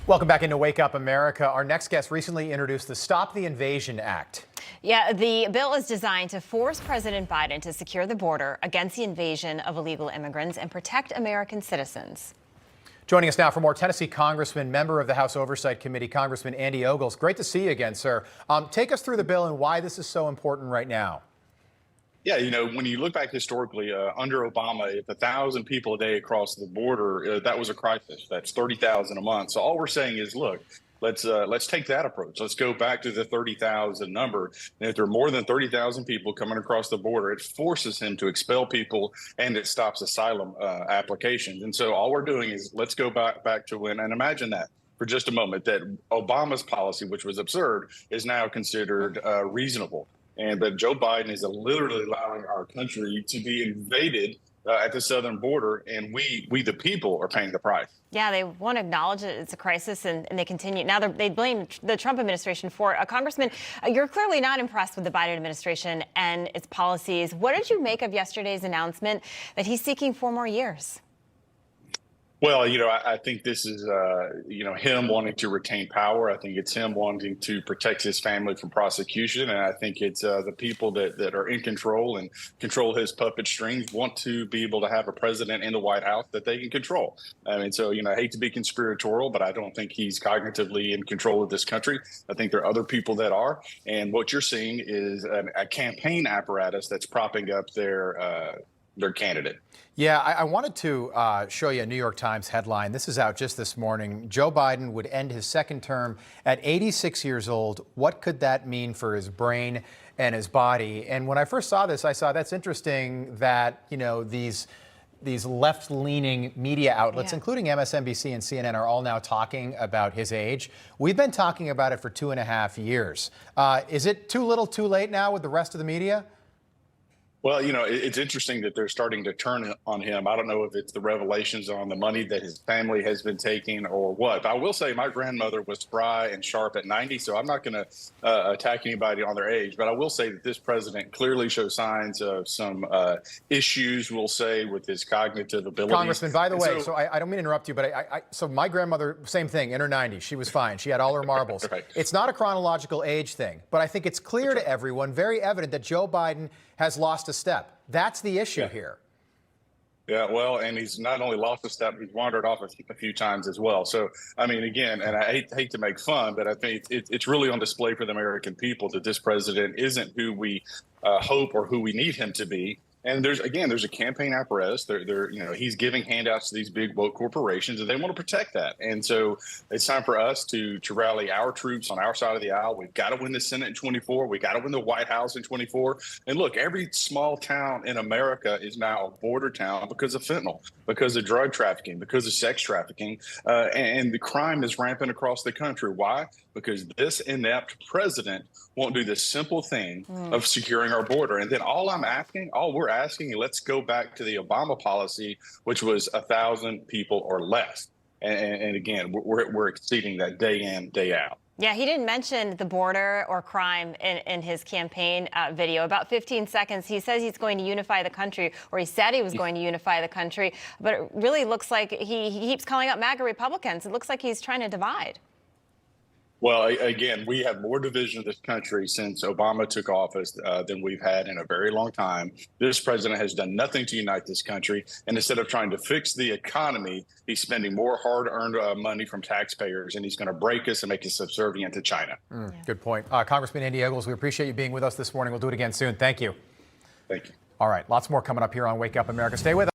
Welcome back into Wake Up America. Our next guest recently introduced the Stop the Invasion Act. Yeah, the bill is designed to force President Biden to secure the border against the invasion of illegal immigrants and protect American citizens. Joining us now for more, Tennessee Congressman, member of the House Oversight Committee, Congressman Andy Ogles. Great to see you again, sir. Take us through the bill and why this is so important right now. Yeah, when you look back historically, under Obama, if 1,000 people a day across the border, that was a crisis. That's 30,000 a month. So all we're saying is, look, let's take that approach. Let's go back to the 30,000 number. And if there are more than 30,000 people coming across the border, it forces him to expel people and it stops asylum applications. And so all we're doing is let's go back to when, and imagine that for just a moment, that Obama's policy, which was absurd, is now considered reasonable. And that Joe Biden is literally allowing our country to be invaded at the southern border, and we the people are paying the price. Yeah, they won't acknowledge that it's a crisis, and they continue. Now they blame the Trump administration for it. Congressman, you're clearly not impressed with the Biden administration and its policies. What did you make of yesterday's announcement that he's seeking 4 more years? Well, I think this is, him wanting to retain power. I think it's him wanting to protect his family from prosecution. And I think it's the people that are in control and control his puppet strings want to be able to have a president in the White House that they can control. I mean, so, I hate to be conspiratorial, but I don't think he's cognitively in control of this country. I think there are other people that are. And what you're seeing is a campaign apparatus that's propping up their candidate. Yeah, I wanted to show you a New York Times headline. This is out just this morning. Joe Biden would end his second term at 86 years old. What could that mean for his brain and his body? And when I first saw this, I saw that's interesting that, these left-leaning media outlets, including MSNBC and CNN, are all now talking about his age. We've been talking about it for 2.5 years. Is it too little, too late now with the rest of the media? Well, it's interesting that they're starting to turn on him. I don't know if it's the revelations on the money that his family has been taking or what. But I will say my grandmother was spry and sharp at 90, so I'm not going to attack anybody on their age. But I will say that this president clearly shows signs of some issues, we'll say, with his cognitive ability. Congressman, by the way, so I don't mean to interrupt you, but so my grandmother, same thing, in her 90s. She was fine. She had all her marbles. Right. It's not a chronological age thing, but I think it's clear to everyone, very evident, that Joe Biden has lost a step. That's the issue here. Yeah, well, and he's not only lost a step, he's wandered off a few times as well. So, I mean, again, and I hate to make fun, but I think it's really on display for the American people that this president isn't who we hope or who we need him to be. And there's a campaign apparatus. He's giving handouts to these big woke corporations, and they want to protect that. And so it's time for us to rally our troops on our side of the aisle. We've got to win the Senate in 24. We got to win the White House in 24. And look, every small town in America is now a border town because of fentanyl, because of drug trafficking, because of sex trafficking, and the crime is rampant across the country. Why? Because this inept president won't do the simple thing of securing our border. And then all we're asking, let's go back to the Obama policy, which was 1,000 people or less. And again, we're exceeding that day in, day out. Yeah, he didn't mention the border or crime in his campaign video. About 15 seconds, he says he's going to unify the country, or he said he was going to unify the country. But it really looks like he keeps calling out MAGA Republicans. It looks like he's trying to divide. Well, again, we have more division in this country since Obama took office than we've had in a very long time. This president has done nothing to unite this country. And instead of trying to fix the economy, he's spending more hard-earned money from taxpayers, and he's going to break us and make us subservient to China. Good point. Congressman Andy Ogles, we appreciate you being with us this morning. We'll do it again soon. Thank you. Thank you. All right, lots more coming up here on Wake Up America. Stay with us.